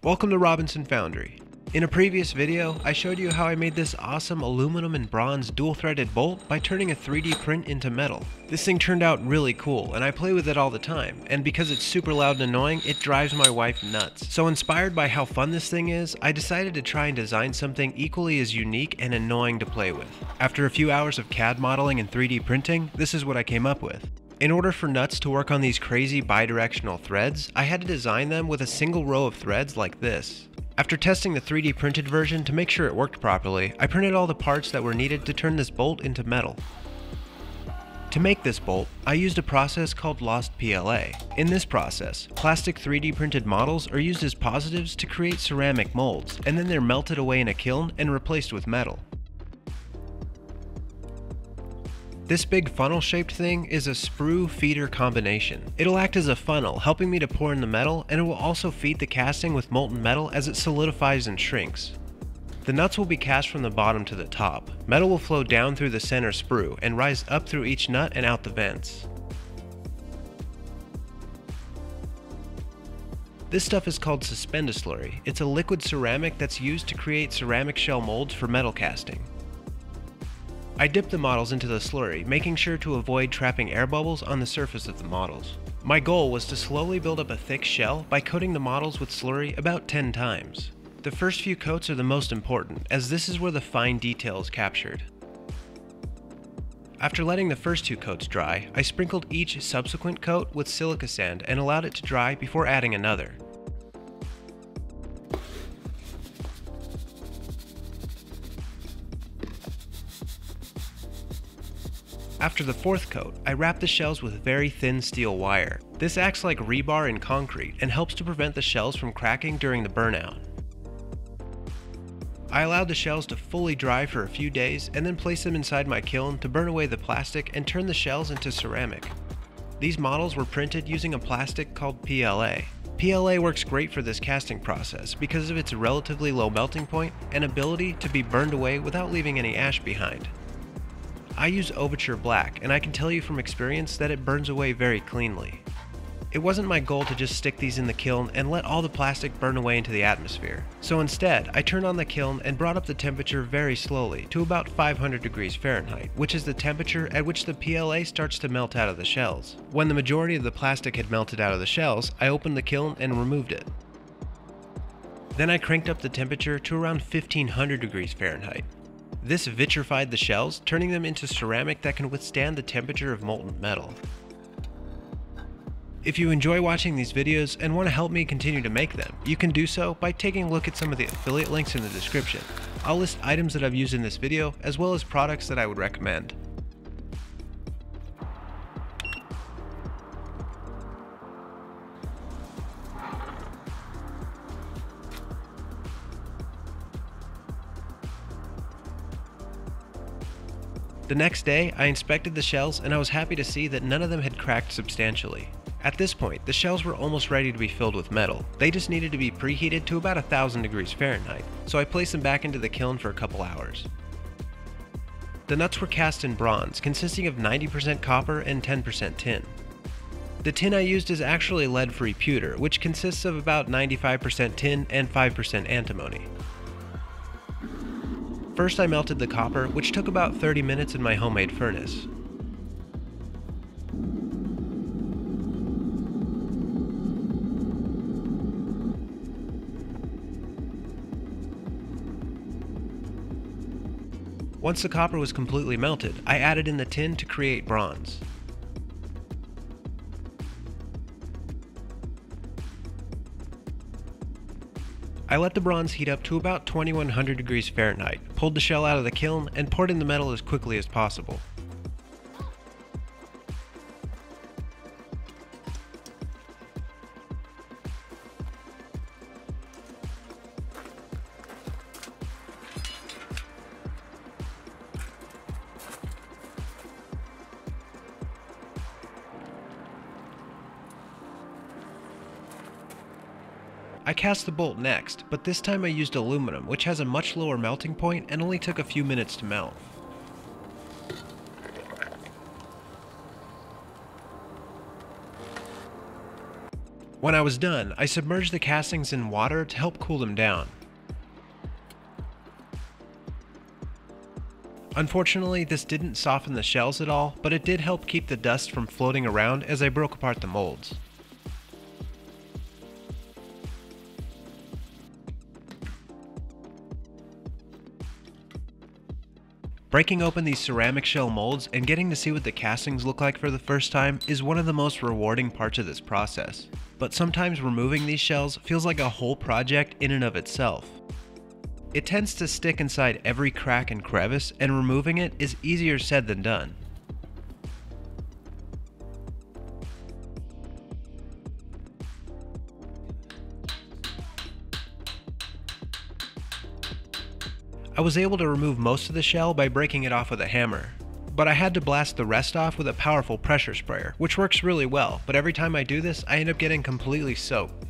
Welcome to Robinson Foundry. In a previous video, I showed you how I made this awesome aluminum and bronze dual-threaded bolt by turning a 3D print into metal. This thing turned out really cool, and I play with it all the time, and because it's super loud and annoying, it drives my wife nuts. So inspired by how fun this thing is, I decided to try and design something equally as unique and annoying to play with. After a few hours of CAD modeling and 3D printing, this is what I came up with. In order for nuts to work on these crazy bidirectional threads, I had to design them with a single row of threads like this. After testing the 3D printed version to make sure it worked properly, I printed all the parts that were needed to turn this bolt into metal. To make this bolt, I used a process called lost PLA. In this process, plastic 3D printed models are used as positives to create ceramic molds, and then they're melted away in a kiln and replaced with metal. This big funnel-shaped thing is a sprue feeder combination. It'll act as a funnel, helping me to pour in the metal, and it will also feed the casting with molten metal as it solidifies and shrinks. The nuts will be cast from the bottom to the top. Metal will flow down through the center sprue and rise up through each nut and out the vents. This stuff is called Suspendaslurry. It's a liquid ceramic that's used to create ceramic shell molds for metal casting. I dipped the models into the slurry, making sure to avoid trapping air bubbles on the surface of the models. My goal was to slowly build up a thick shell by coating the models with slurry about 10 times. The first few coats are the most important, as this is where the fine detail is captured. After letting the first 2 coats dry, I sprinkled each subsequent coat with silica sand and allowed it to dry before adding another. After the 4th coat, I wrapped the shells with very thin steel wire. This acts like rebar in concrete and helps to prevent the shells from cracking during the burnout. I allowed the shells to fully dry for a few days and then placed them inside my kiln to burn away the plastic and turn the shells into ceramic. These models were printed using a plastic called PLA. PLA works great for this casting process because of its relatively low melting point and ability to be burned away without leaving any ash behind. I use Overture Black, and I can tell you from experience that it burns away very cleanly. It wasn't my goal to just stick these in the kiln and let all the plastic burn away into the atmosphere. So instead, I turned on the kiln and brought up the temperature very slowly to about 500 degrees Fahrenheit, which is the temperature at which the PLA starts to melt out of the shells. When the majority of the plastic had melted out of the shells, I opened the kiln and removed it. Then I cranked up the temperature to around 1500 degrees Fahrenheit. This vitrified the shells, turning them into ceramic that can withstand the temperature of molten metal. If you enjoy watching these videos and want to help me continue to make them, you can do so by taking a look at some of the affiliate links in the description. I'll list items that I've used in this video, as well as products that I would recommend. The next day, I inspected the shells and I was happy to see that none of them had cracked substantially. At this point, the shells were almost ready to be filled with metal. They just needed to be preheated to about 1000 degrees Fahrenheit, so I placed them back into the kiln for a couple hours. The nuts were cast in bronze, consisting of 90% copper and 10% tin. The tin I used is actually lead-free pewter, which consists of about 95% tin and 5% antimony. First I melted the copper, which took about 30 minutes in my homemade furnace. Once the copper was completely melted, I added in the tin to create bronze. I let the bronze heat up to about 2100 degrees Fahrenheit, pulled the shell out of the kiln, and poured in the metal as quickly as possible. I cast the bolt next, but this time I used aluminum, which has a much lower melting point and only took a few minutes to melt. When I was done, I submerged the castings in water to help cool them down. Unfortunately, this didn't soften the shells at all, but it did help keep the dust from floating around as I broke apart the molds. Breaking open these ceramic shell molds and getting to see what the castings look like for the first time is one of the most rewarding parts of this process. But sometimes removing these shells feels like a whole project in and of itself. It tends to stick inside every crack and crevice, and removing it is easier said than done. I was able to remove most of the shell by breaking it off with a hammer, but I had to blast the rest off with a powerful pressure sprayer, which works really well, but every time I do this, I end up getting completely soaked.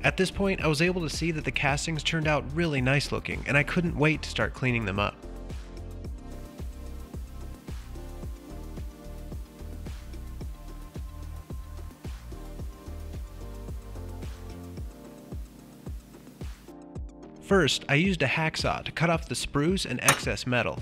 At this point, I was able to see that the castings turned out really nice looking, and I couldn't wait to start cleaning them up. First, I used a hacksaw to cut off the sprues and excess metal.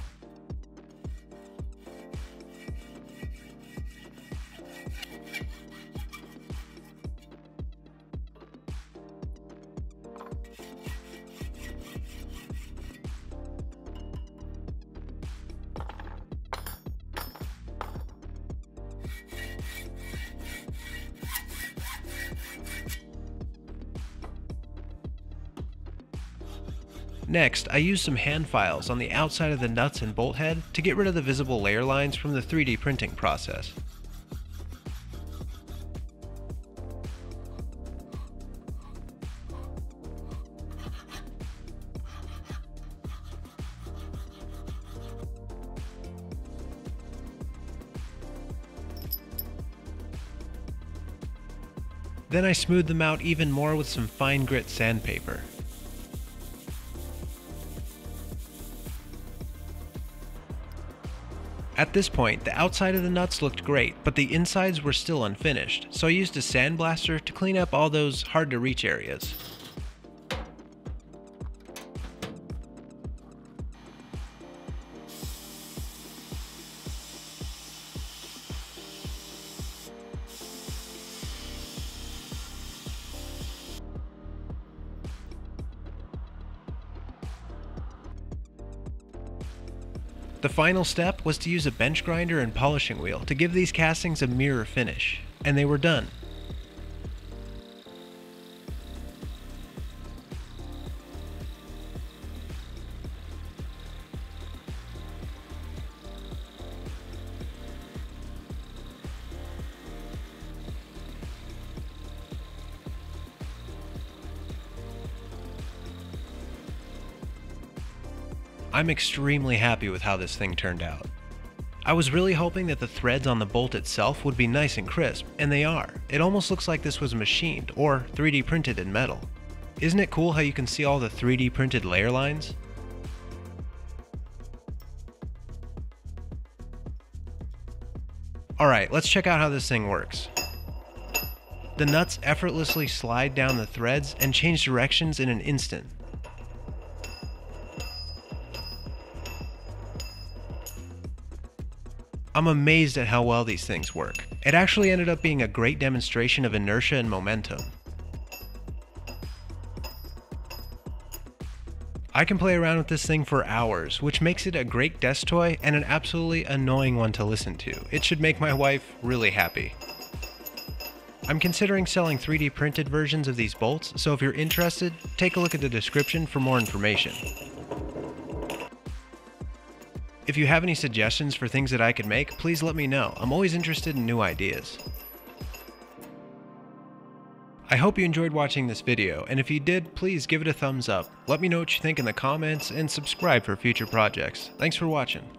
Next, I used some hand files on the outside of the nuts and bolt head to get rid of the visible layer lines from the 3D printing process. Then I smoothed them out even more with some fine grit sandpaper. At this point, the outside of the nuts looked great, but the insides were still unfinished, so I used a sandblaster to clean up all those hard to reach areas. The final step was to use a bench grinder and polishing wheel to give these castings a mirror finish, and they were done. I'm extremely happy with how this thing turned out. I was really hoping that the threads on the bolt itself would be nice and crisp, and they are. It almost looks like this was machined or 3D printed in metal. Isn't it cool how you can see all the 3D printed layer lines? Alright, let's check out how this thing works. The nuts effortlessly slide down the threads and change directions in an instant. I'm amazed at how well these things work. It actually ended up being a great demonstration of inertia and momentum. I can play around with this thing for hours, which makes it a great desk toy and an absolutely annoying one to listen to. It should make my wife really happy. I'm considering selling 3D printed versions of these bolts, so if you're interested, take a look at the description for more information. If you have any suggestions for things that I could make, please let me know. I'm always interested in new ideas. I hope you enjoyed watching this video, and if you did, please give it a thumbs up. Let me know what you think in the comments, and subscribe for future projects. Thanks for watching.